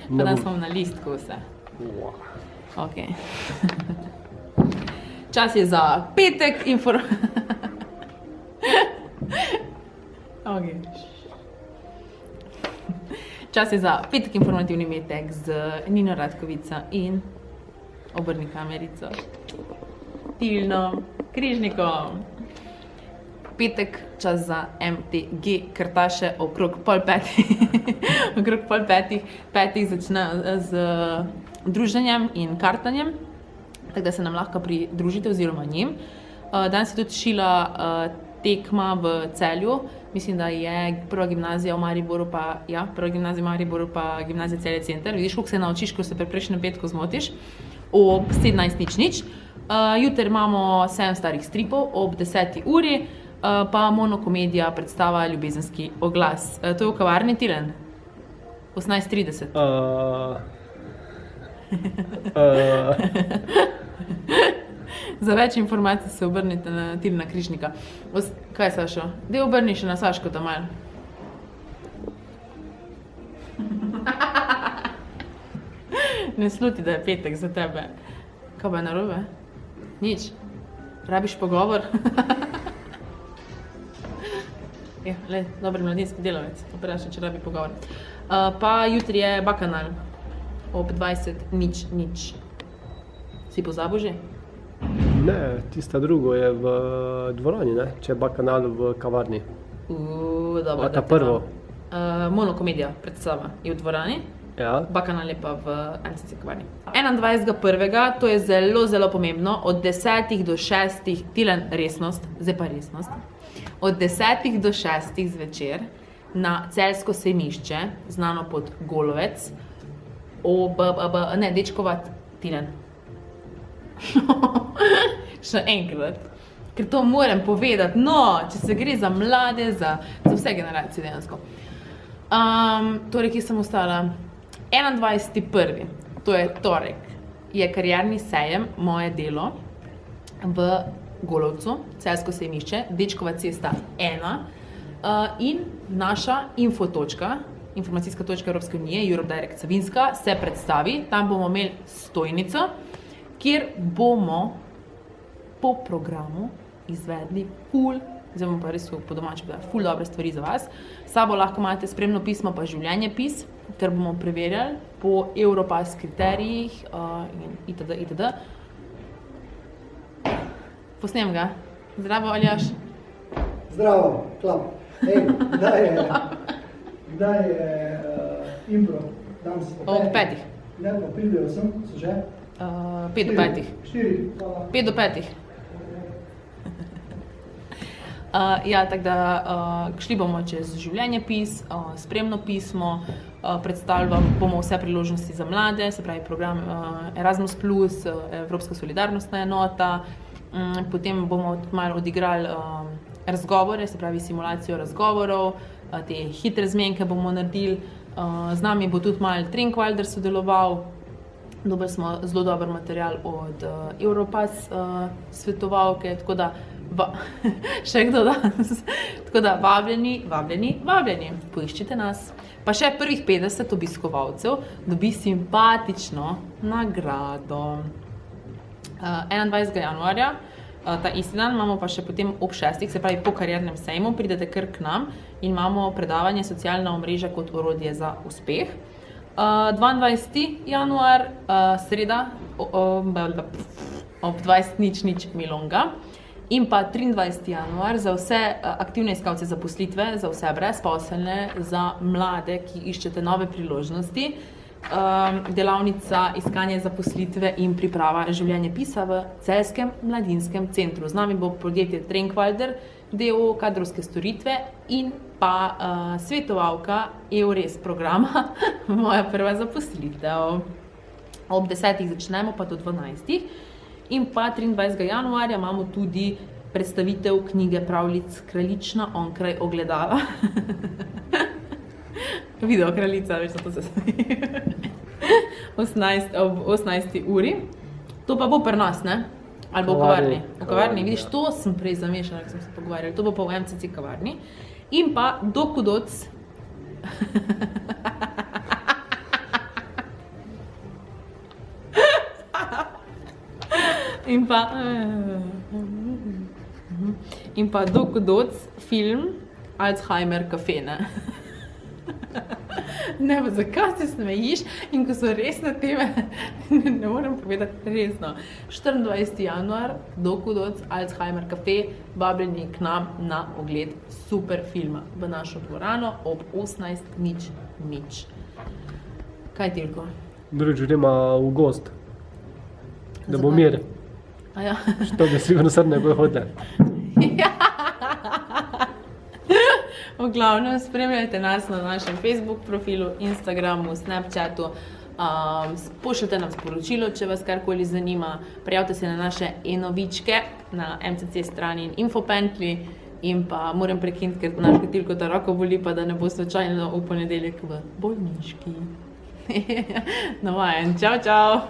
Pa danes smo na listku vse. Ok. Čas je za petek okay. Čas je za petek informativni metek z Nino Ratkovica in obrni kamerico Tilnom Križnikom. Petek, čas za MTG Krtaše okrog pol petih začne z druženjem in kartanjem, tako da se nam lahko pridružite oziroma njim. Danes je tudi šila tekma v Celju, mislim, da je prva gimnazija v Mariboru pa gimnazija Celje center. Vidiš, koliko se naučiš, ko se pri prejšnjem petku zmotiš, ob 17:00. Jutri imamo 7 starih stripov ob 10. uri, pa monokomedija predstava Ljubezenski oglas. To je v kavarni, Tilen? 18:30. Za več informacij se obrnite na Tilna Križnika. Kaj, Sašo? Dej obrni še na Saško tam malo. Ne sluti, da je petek za tebe. Kaj pa je narobe? Nič. Rabiš pogovor? Dober mladinski delavec. Vprašaj, če rabi pogovor. Pa jutri je Bakanal ob 20:00. Si pozabil že? Ne, tista drugo je v dvorani, ne? Če je Bakanal v kavarni. Dobro. A ta prvo? Monokomedija predstava je v dvorani. Ja. Bakanal je pa v MCC kavarni. 21.1. to je zelo, zelo pomembno, od 10 do 6, Tilen, resnost, zdaj pa resnost, od 10 do 6 zvečer na Celjsko sejmišče, znano pod Golovec, Dečkovat, Tilen. Še enkrat, ker to moram povedati, no, če se gre za mlade, za vse generacije dejansko. Torej, kje sem ostala? 21.1., to je torek, je karierni sejem, moje delo v Golovcu, Celjsko sejmišče, Dečkova cesta 1, in naša infotočka, informacijska točka Evropske unije, Europe Direct Savinjska, se predstavi. Tam bomo imeli stojnico, kjer bomo po programu izvedli zdaj bomo pa res po domače povedali, ful dobre stvari za vas. S sabo lahko imate spremno pismo pa življenjepis, ter bomo preverjali po Europass kriterijih itd. Posnem ga. Zdravo, Aljaž. Zdravo, klap. Kdaj je impro? Ob 5. Ne, pa pridejo sem, so že? 5 do 5. 4. 5 do 5. Ja, tako da šli bomo čez življenjepis, spremno pismo, predstavljali bomo vse priložnosti za mlade, se pravi program Erasmus+, Evropska solidarnostna enota, potem bomo malo odigrali razgovore, se pravi simulacijo razgovorov, te hitre zmenke bomo naredili, z nami bo tudi malo Trenkwalder sodeloval, dobili smo zelo dober material od Europass svetovalke, tako da še kdo danes, tako da vabljeni, poiščite nas. Pa še prvih 50 obiskovalcev dobi simpatično nagrado. 21. januarja, ta isti dan, imamo pa še potem ob 6, se pravi po kariernem sejmu, pridete kar k nam in imamo predavanje Socialna omrežja kot orodje za uspeh. 22. januar, sreda, ob 20:00 Milonga. In pa 23. januar za vse aktivne iskalce zaposlitve, za vse brezposelne, za mlade, ki iščete nove priložnosti. Delavnica iskanje zaposlitve in priprava življenjepisa v Celjskem mladinskem centru. Z nami bo podjetje Trenkwalder, d.o.o. kadrovske storitve in pa svetovalka EURES programa, moja prva zaposlitev. Ob 10. začnemo pa do 12. In pa 23. januarja imamo tudi predstavitev knjige pravljic Kraljična onkraj ogledala. Video kraljica, veš, to se smeji. Ob 18. uri. To pa bo pri nas, ne? Ali bo v kavarni? V kavarni, vidiš, to sem prej zamešala, ko sem se pogovarjali. To bo pa v MCC kavarni. In pa do Kudoc. In pa Doku Doc film Alzheimer kafe, ne? Ne, pa zakaj se smejiš in ko so resne teme, ne morem povedati resno. 24. januar, Doku Doc, Alzheimer kafe, vabljeni k nam na ogled super filma v našo dvorano ob 18:00. Kaj, Tilko? Drugič gremo v gost, da bo Zakaj? mir. A ja. Što bi sigurno sad ne bo hodila. V glavnem, spremljajte nas na našem Facebook profilu, Instagramu, Snapchatu. Pošljite nam sporočilo, če vas karkoli zanima. Prijavite se na naše e-novičke na MCC strani in Infopentli. In pa moram prekiniti, ker naš Tilko ta roko boli, pa da ne bo slučajno v ponedeljek v bolniški. Navajen, čau, čau!